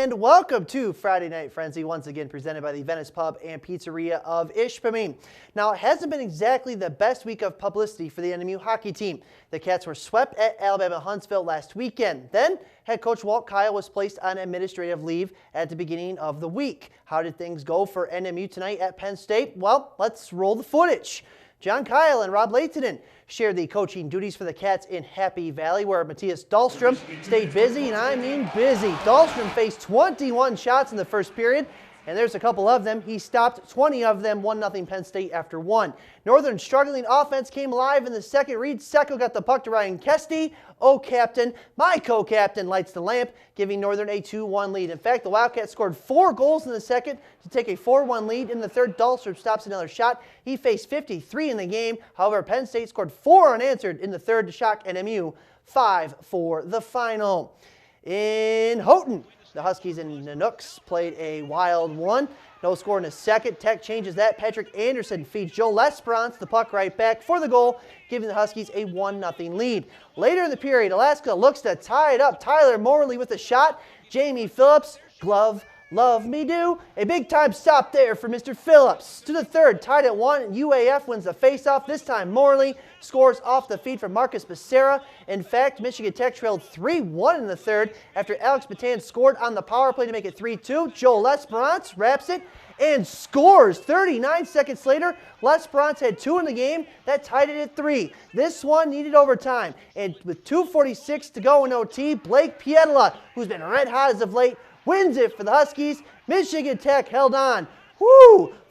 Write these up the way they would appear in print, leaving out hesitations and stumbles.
And welcome to Friday Night Frenzy, once again presented by the Venice Pub and Pizzeria of Ishpeming. Now, it hasn't been exactly the best week of publicity for the NMU hockey team. The Cats were swept at Alabama Huntsville last weekend. Then, head coach Walt Kyle was placed on administrative leave at the beginning of the week. How did things go for NMU tonight at Penn State? Well, let's roll the footage. John Kyle and Rob Lehtinen shared the coaching duties for the Cats in Happy Valley, where Matthias Dahlstrom stayed busy, and I mean busy. Dahlstrom faced 21 shots in the first period, and there's a couple of them. He stopped 20 of them, 1-0 Penn State after one. Northern's struggling offense came alive in the second. Reed Secco got the puck to Ryan Kesty. Oh, captain, my co-captain lights the lamp, giving Northern a 2-1 lead. In fact, the Wildcats scored 4 goals in the second to take a 4-1 lead. In the third, Dahlstrom stops another shot. He faced 53 in the game. However, Penn State scored 4 unanswered in the third to shock NMU 5 for the final. In Houghton, the Huskies and Nanooks played a wild one. No score in the second. Tech changes that. Patrick Anderson feeds Joe Lesperance the puck right back for the goal, giving the Huskies a 1-0 lead. Later in the period, Alaska looks to tie it up. Tyler Morley with a shot. Jamie Phillips, glove, love me do. A big-time stop there for Mr. Phillips. To the third, tied at 1. UAF wins the faceoff. This time, Morley scores off the feed from Marcus Becerra. In fact, Michigan Tech trailed 3-1 in the third after Alex Bataan scored on the power play to make it 3-2. Joe Lesperance wraps it and scores. 39 seconds later, Lesperance had 2 in the game. That tied it at 3. This one needed overtime. And with 2:46 to go in OT, Blake Pietila, who's been red hot as of late, wins it for the Huskies. Michigan Tech held on.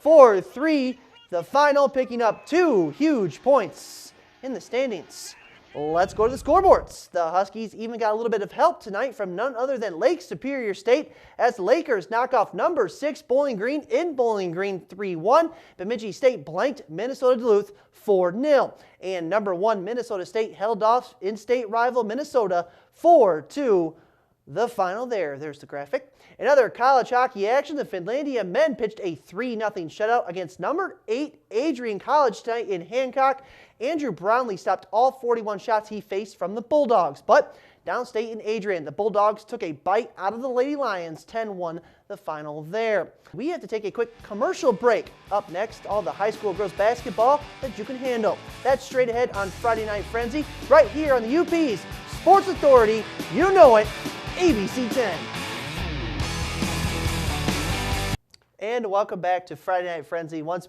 4-3. The final, picking up 2 huge points in the standings. Let's go to the scoreboards. The Huskies even got a little bit of help tonight from none other than Lake Superior State as the Lakers knock off number 6 Bowling Green in Bowling Green 3-1. Bemidji State blanked Minnesota Duluth 4-0. And number 1 Minnesota State held off in-state rival Minnesota 4-2. The final there. There's the graphic. In other college hockey action, the Finlandia men pitched a 3-0 shutout against number 8 Adrian College tonight in Hancock. Andrew Brownlee stopped all 41 shots he faced from the Bulldogs. But downstate in Adrian, the Bulldogs took a bite out of the Lady Lions, 10-1 the final there. We have to take a quick commercial break. Up next, all the high school girls basketball that you can handle. That's straight ahead on Friday Night Frenzy, right here on the UP's Sports Authority. You know it. ABC 10. And welcome back to Friday Night Frenzy, once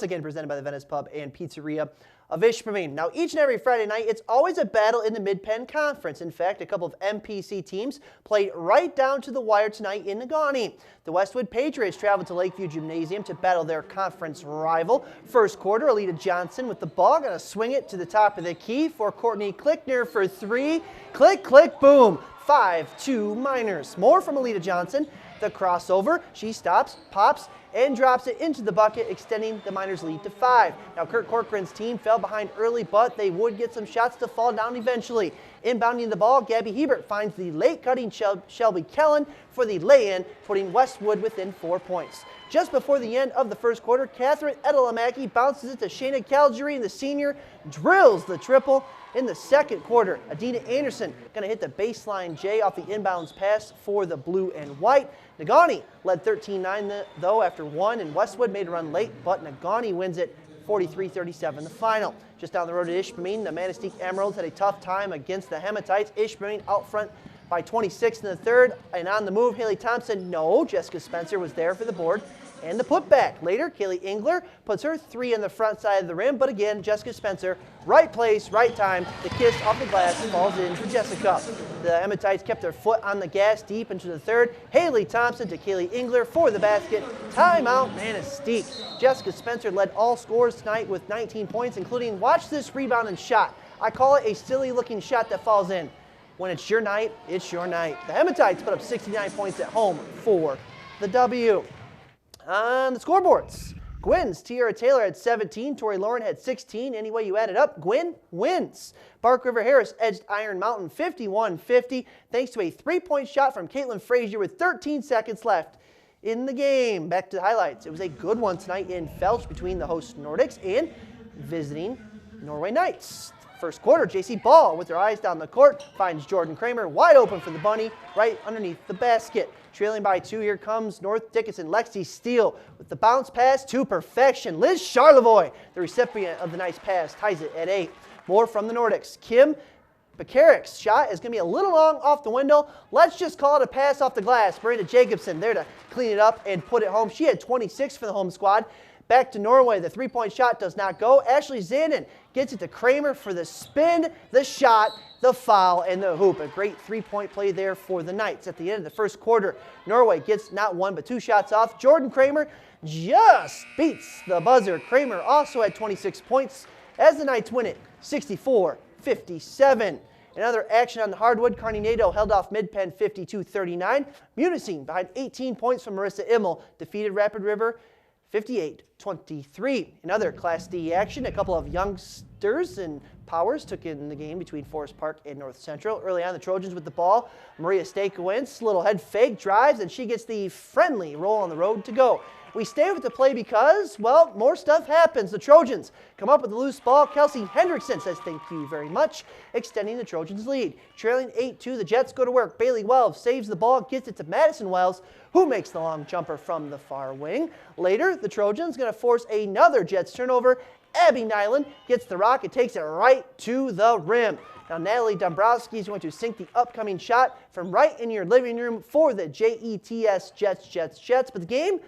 again presented by the Venice Pub and Pizzeria of Ishpeming. Now, each and every Friday night, it's always a battle in the Mid-Penn Conference. In fact, a couple of MPC teams played right down to the wire tonight in Negaunee. The Westwood Patriots traveled to Lakeview Gymnasium to battle their conference rival. First quarter, Alita Johnson with the ball, gonna swing it to the top of the key for Courtney Klickner for 3. Click, click, boom. 5-2 Miners. More from Alita Johnson. The crossover, she stops, pops, and drops it into the bucket, extending the Miners' lead to 5. Now, Kurt Corcoran's team fell behind early, but they would get some shots to fall down eventually. Inbounding the ball, Gabby Hebert finds the late-cutting Shelby Kellen for the lay-in, putting Westwood within 4 points. Just before the end of the first quarter, Catherine Edelamaki bounces it to Shayna Calgary, and the senior drills the triple. In the second quarter, Adina Anderson going to hit the baseline J off the inbounds pass for the blue and white. Negaunee led 13-9 though after 1, and Westwood made a run late, but Negaunee wins it 43-37 the final. Just down the road at Ishpeming, the Manistee Emeralds had a tough time against the Hematites. Ishpeming out front by 26 in the third, and on the move, Haley Thompson, no, Jessica Spencer was there for the board and the putback. Later, Kaylee Engler puts her 3 on the front side of the rim, but again, Jessica Spencer, right place, right time. The kiss off the glass falls in for Jessica. The Hematites kept their foot on the gas deep into the third. Haley Thompson to Kaylee Engler for the basket. Timeout, Manistee. Jessica Spencer led all scorers tonight with 19 points, including, watch this rebound and shot. I call it a silly-looking shot that falls in. When it's your night, it's your night. The Hematites put up 69 points at home for the W. On the scoreboards, Gwynn's Tiara Taylor had 17, Tori Lauren had 16. Any way you add it up, Gwynn wins. Bark River Harris edged Iron Mountain 51-50 thanks to a 3-point shot from Caitlin Frazier with 13 seconds left in the game. Back to the highlights. It was a good one tonight in Felch between the host Nordics and visiting Norway Knights. First quarter, JC Ball, with their eyes down the court, finds Jordan Kramer wide open for the bunny, right underneath the basket. Trailing by 2, here comes North Dickinson. Lexi Steele with the bounce pass to perfection. Liz Charlevoix, the recipient of the nice pass, ties it at 8. More from the Nordics. Kim Bekarik's shot is going to be a little long off the window. Let's just call it a pass off the glass. Miranda Jacobson there to clean it up and put it home. She had 26 for the home squad. Back to Norway, the three-point shot does not go. Ashley Zandon gets it to Kramer for the spin, the shot, the foul, and the hoop. A great three-point play there for the Knights. At the end of the first quarter, Norway gets not 1 but 2 shots off. Jordan Kramer just beats the buzzer. Kramer also had 26 points as the Knights win it 64-57. Another action on the hardwood, Kearney Nadeau held off Mid-Penn 52-39. Munising behind 18 points from Marissa Immel defeated Rapid River 58-23. In other Class D action, a couple of youngsters and Powers took in the game between Forest Park and North Central. Early on, the Trojans with the ball. Maria Stakowitz, little head fake, drives, and she gets the friendly roll on the road to go. We stay with the play because, well, more stuff happens. The Trojans come up with the loose ball. Kelsey Hendrickson says thank you very much, extending the Trojans' lead. Trailing 8-2, the Jets go to work. Bailey Wells saves the ball, gets it to Madison Wells, who makes the long jumper from the far wing. Later, the Trojans going to force another Jets turnover. Abby Nyland gets the rock and takes it right to the rim. Now, Natalie Dombrowski is going to sink the upcoming shot from right in your living room for the JETS Jets. But the game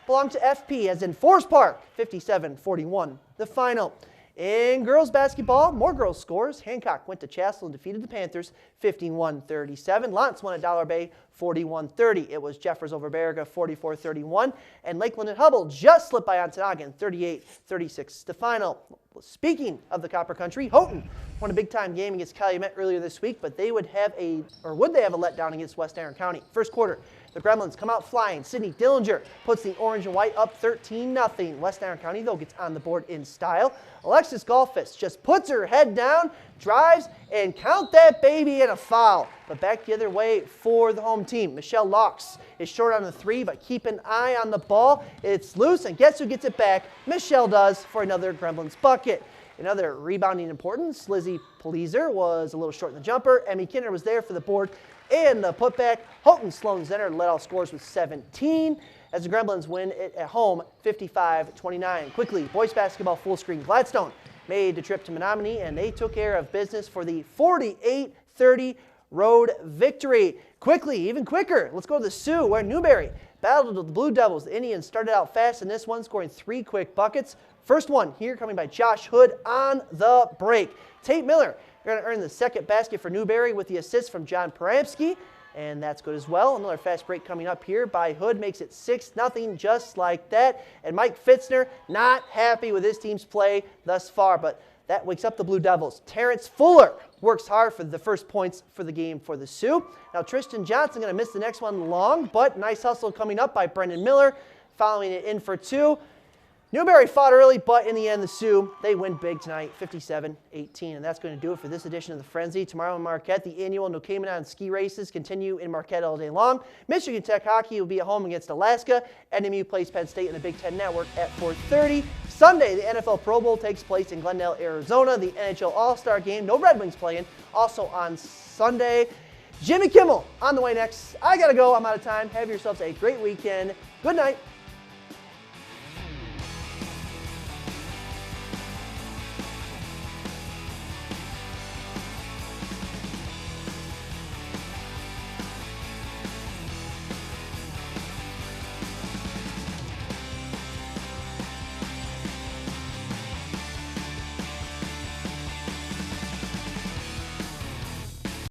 belonged to FP, as in Forest Park, 57-41, the final. In girls basketball, more girls scores. Hancock went to Chassell and defeated the Panthers 51-37. Lance won at Dollar Bay 41-30. It was Jeffers over Baraga 44-31. And Lakeland and Hubble just slipped by Ontonagon 38-36 to final. Speaking of the Copper Country, Houghton won a big-time game against Calumet earlier this week, but would they have a letdown against West Iron County? First quarter, the Gremlins come out flying. Sydney Dillinger puts the orange and white up 13-0. West Iron County, though, gets on the board in style. Alexis Golfis just puts her head down, drives, and count that baby in a foul. But back the other way for the home team. Michelle Laux is short on the 3, but keep an eye on the ball. It's loose, and guess who gets it back? Michelle does for another Gremlins bucket. In other rebounding importance, Lizzie Polizer was a little short in the jumper. Emmy Kinner was there for the board and the putback. Houghton Sloan Zenner led all scores with 17 as the Gremlins win it at home 55-29. Quickly, boys basketball full screen. Gladstone made the trip to Menominee, and they took care of business for the 48-30 road victory. Quickly, even quicker, let's go to the Sioux, where Newberry battled the Blue Devils. The Indians started out fast in this one, scoring 3 quick buckets. First one here coming by Josh Hood on the break. Tate Miller going to earn the second basket for Newberry with the assist from John Paramsky, and that's good as well. Another fast break coming up here by Hood makes it 6-0 just like that. And Mike Fitzner not happy with his team's play thus far, but that wakes up the Blue Devils. Terrence Fuller works hard for the first points for the game for the Sioux. Now Tristan Johnson going to miss the next one long, but nice hustle coming up by Brendan Miller, following it in for 2. Newberry fought early, but in the end, the Sioux, they win big tonight, 57-18. And that's going to do it for this edition of the Frenzy. Tomorrow in Marquette, the annual Nokemanon ski races continue in Marquette all day long. Michigan Tech hockey will be at home against Alaska. NMU plays Penn State in the Big Ten Network at 4:30. Sunday, the NFL Pro Bowl takes place in Glendale, Arizona. The NHL All-Star Game, no Red Wings playing, also on Sunday. Jimmy Kimmel on the way next. I got to go. I'm out of time. Have yourselves a great weekend. Good night.